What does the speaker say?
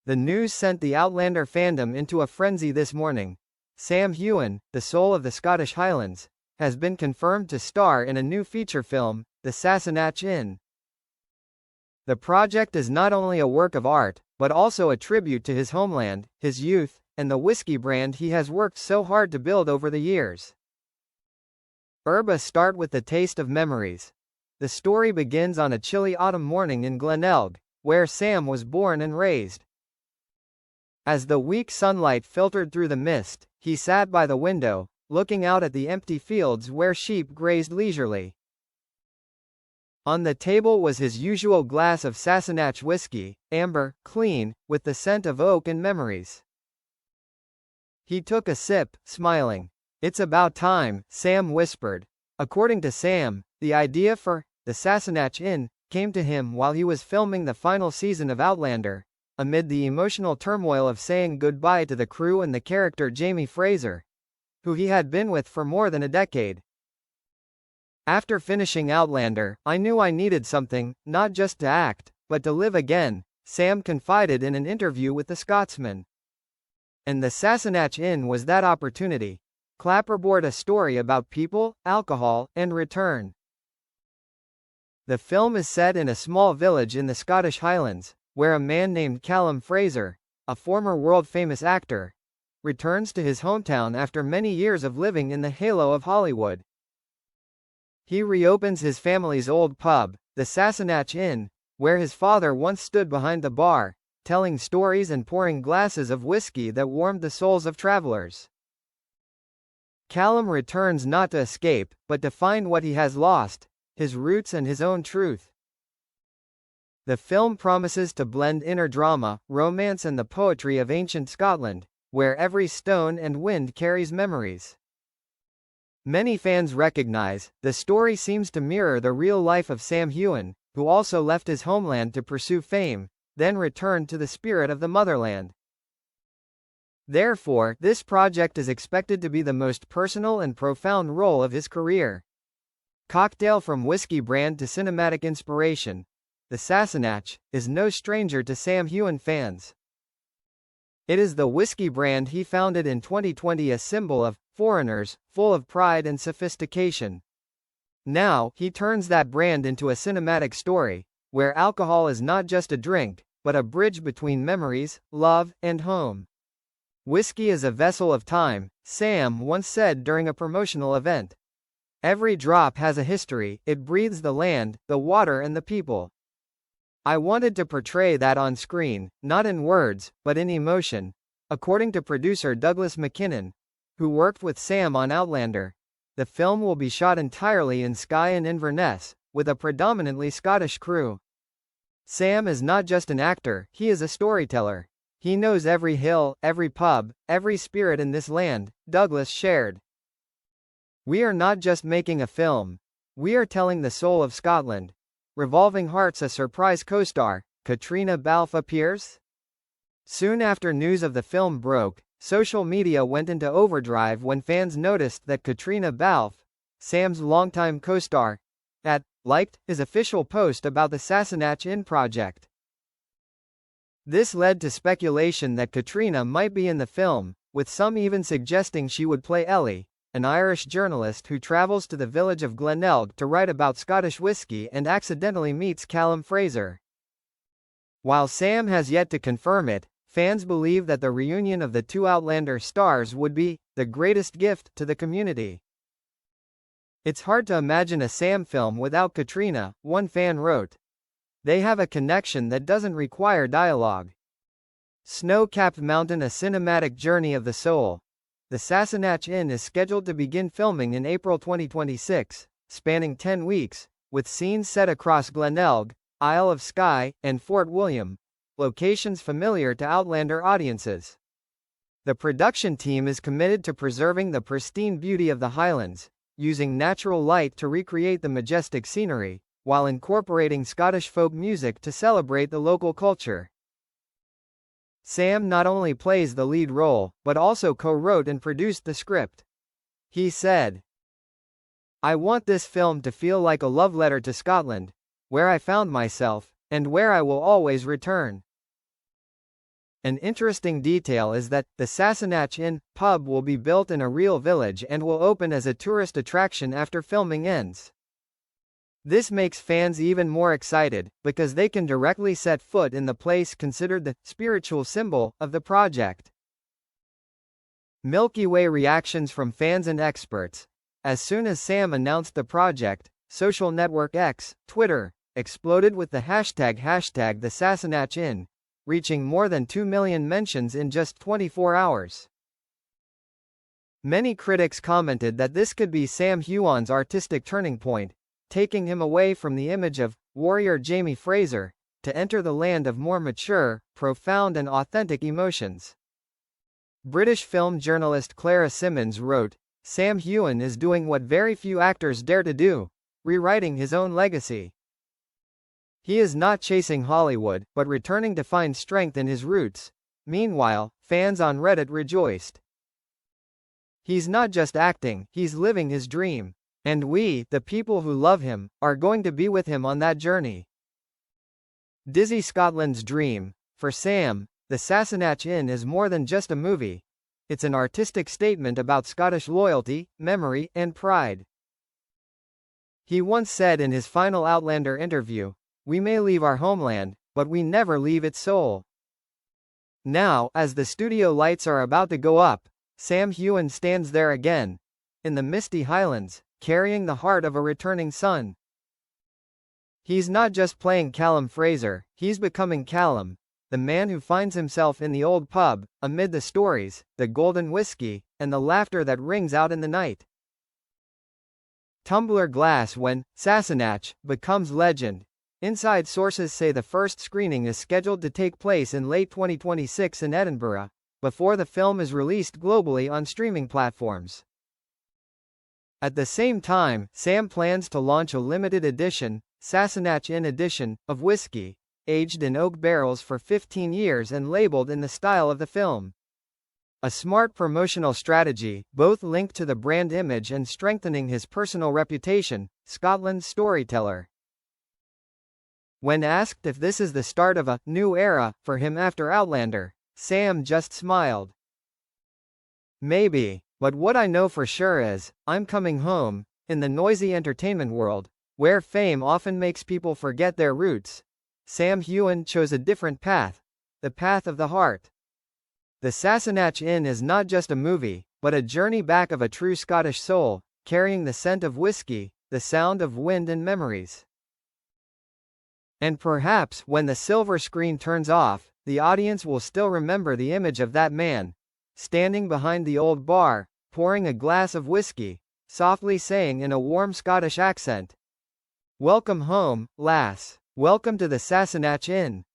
The news sent the Outlander fandom into a frenzy this morning. Sam Heughan, the soul of the Scottish Highlands, has been confirmed to star in a new feature film, The Sassenach Inn. The project is not only a work of art, but also a tribute to his homeland, his youth, and the whiskey brand he has worked so hard to build over the years. Start with the taste of memories. The story begins on a chilly autumn morning in Glenelg, where Sam was born and raised. As the weak sunlight filtered through the mist, he sat by the window, looking out at the empty fields where sheep grazed leisurely. On the table was his usual glass of Sassenach whiskey, amber, clean, with the scent of oak and memories. He took a sip, smiling. "It's about time," Sam whispered. According to Sam, the idea for the Sassenach Inn came to him while he was filming the final season of Outlander, amid the emotional turmoil of saying goodbye to the crew and the character Jamie Fraser, who he had been with for more than a decade. "After finishing Outlander, I knew I needed something, not just to act, but to live again," Sam confided in an interview with The Scotsman. And the Sassenach Inn was that opportunity. Clapperboard a story about people, alcohol, and return. The film is set in a small village in the Scottish Highlands, where a man named Callum Fraser, a former world-famous actor, returns to his hometown after many years of living in the halo of Hollywood. He reopens his family's old pub, the Sassenach Inn, where his father once stood behind the bar, telling stories and pouring glasses of whiskey that warmed the souls of travelers. Callum returns not to escape, but to find what he has lost, his roots and his own truth. The film promises to blend inner drama, romance and the poetry of ancient Scotland, where every stone and wind carries memories. Many fans recognize, the story seems to mirror the real life of Sam Heughan, who also left his homeland to pursue fame, then returned to the spirit of the motherland. Therefore, this project is expected to be the most personal and profound role of his career. Cocktail from whiskey brand to cinematic inspiration, the Sassenach is no stranger to Sam Heughan fans. It is the whiskey brand he founded in 2020, a symbol of foreigners, full of pride and sophistication. Now, he turns that brand into a cinematic story, where alcohol is not just a drink, but a bridge between memories, love, and home. "Whiskey is a vessel of time," Sam once said during a promotional event. "Every drop has a history, it breathes the land, the water and the people." "I wanted to portray that on screen, not in words, but in emotion," according to producer Douglas McKinnon, who worked with Sam on Outlander. The film will be shot entirely in Skye and Inverness, with a predominantly Scottish crew. Sam is not just an actor, he is a storyteller. He knows every hill, every pub, every spirit in this land, Douglas shared. "We are not just making a film. We are telling the soul of Scotland." Revolving Hearts, a surprise co-star, Katrina Balfe appears. Soon after news of the film broke, social media went into overdrive when fans noticed that Katrina Balfe, Sam's longtime co-star, had liked his official post about the Sassenach Inn project. This led to speculation that Katrina might be in the film, with some even suggesting she would play Ellie, an Irish journalist who travels to the village of Glenelg to write about Scottish whiskey and accidentally meets Callum Fraser. While Sam has yet to confirm it, fans believe that the reunion of the two Outlander stars would be the greatest gift to the community. "It's hard to imagine a Sam film without Katrina," one fan wrote. "They have a connection that doesn't require dialogue." Snow-capped mountain, a cinematic journey of the soul. The Sassenach Inn is scheduled to begin filming in April 2026, spanning 10 weeks, with scenes set across Glenelg, Isle of Skye, and Fort William, locations familiar to Outlander audiences. The production team is committed to preserving the pristine beauty of the Highlands, using natural light to recreate the majestic scenery, while incorporating Scottish folk music to celebrate the local culture. Sam not only plays the lead role, but also co-wrote and produced the script. He said, "I want this film to feel like a love letter to Scotland, where I found myself, and where I will always return." An interesting detail is that the Sassenach Inn pub will be built in a real village and will open as a tourist attraction after filming ends. This makes fans even more excited, because they can directly set foot in the place considered the spiritual symbol of the project. Milky Way reactions from fans and experts. As soon as Sam announced the project, social network X, Twitter, exploded with the hashtag the Sassenach Inn, reaching more than 2 million mentions in just 24 hours. Many critics commented that this could be Sam Heughan's artistic turning point, taking him away from the image of warrior Jamie Fraser, to enter the land of more mature, profound and authentic emotions. British film journalist Clara Simmons wrote, "Sam Heughan is doing what very few actors dare to do, rewriting his own legacy. He is not chasing Hollywood, but returning to find strength in his roots." Meanwhile, fans on Reddit rejoiced. "He's not just acting, he's living his dream. And we, the people who love him, are going to be with him on that journey." Dizzy Scotland's dream. For Sam, the Sassenach Inn is more than just a movie. It's an artistic statement about Scottish loyalty, memory, and pride. He once said in his final Outlander interview, "We may leave our homeland, but we never leave its soul." Now, as the studio lights are about to go up, Sam Heughan stands there again, in the misty Highlands, carrying the heart of a returning son. He's not just playing Callum Fraser, he's becoming Callum, the man who finds himself in the old pub, amid the stories, the golden whiskey, and the laughter that rings out in the night. Tumbler glass when Sassenach becomes legend. Inside sources say the first screening is scheduled to take place in late 2026 in Edinburgh, before the film is released globally on streaming platforms. At the same time, Sam plans to launch a limited edition, Sassenach Inn edition, of whiskey, aged in oak barrels for 15 years and labeled in the style of the film. A smart promotional strategy, both linked to the brand image and strengthening his personal reputation, Scotland's storyteller. When asked if this is the start of a new era for him after Outlander, Sam just smiled. "Maybe, but what I know for sure is, I'm coming home." In the noisy entertainment world, where fame often makes people forget their roots, Sam Heughan chose a different path, the path of the heart. The Sassenach Inn is not just a movie, but a journey back of a true Scottish soul, carrying the scent of whiskey, the sound of wind and memories. And perhaps, when the silver screen turns off, the audience will still remember the image of that man, standing behind the old bar, pouring a glass of whiskey, softly saying in a warm Scottish accent, "Welcome home, lass. Welcome to the Sassenach Inn."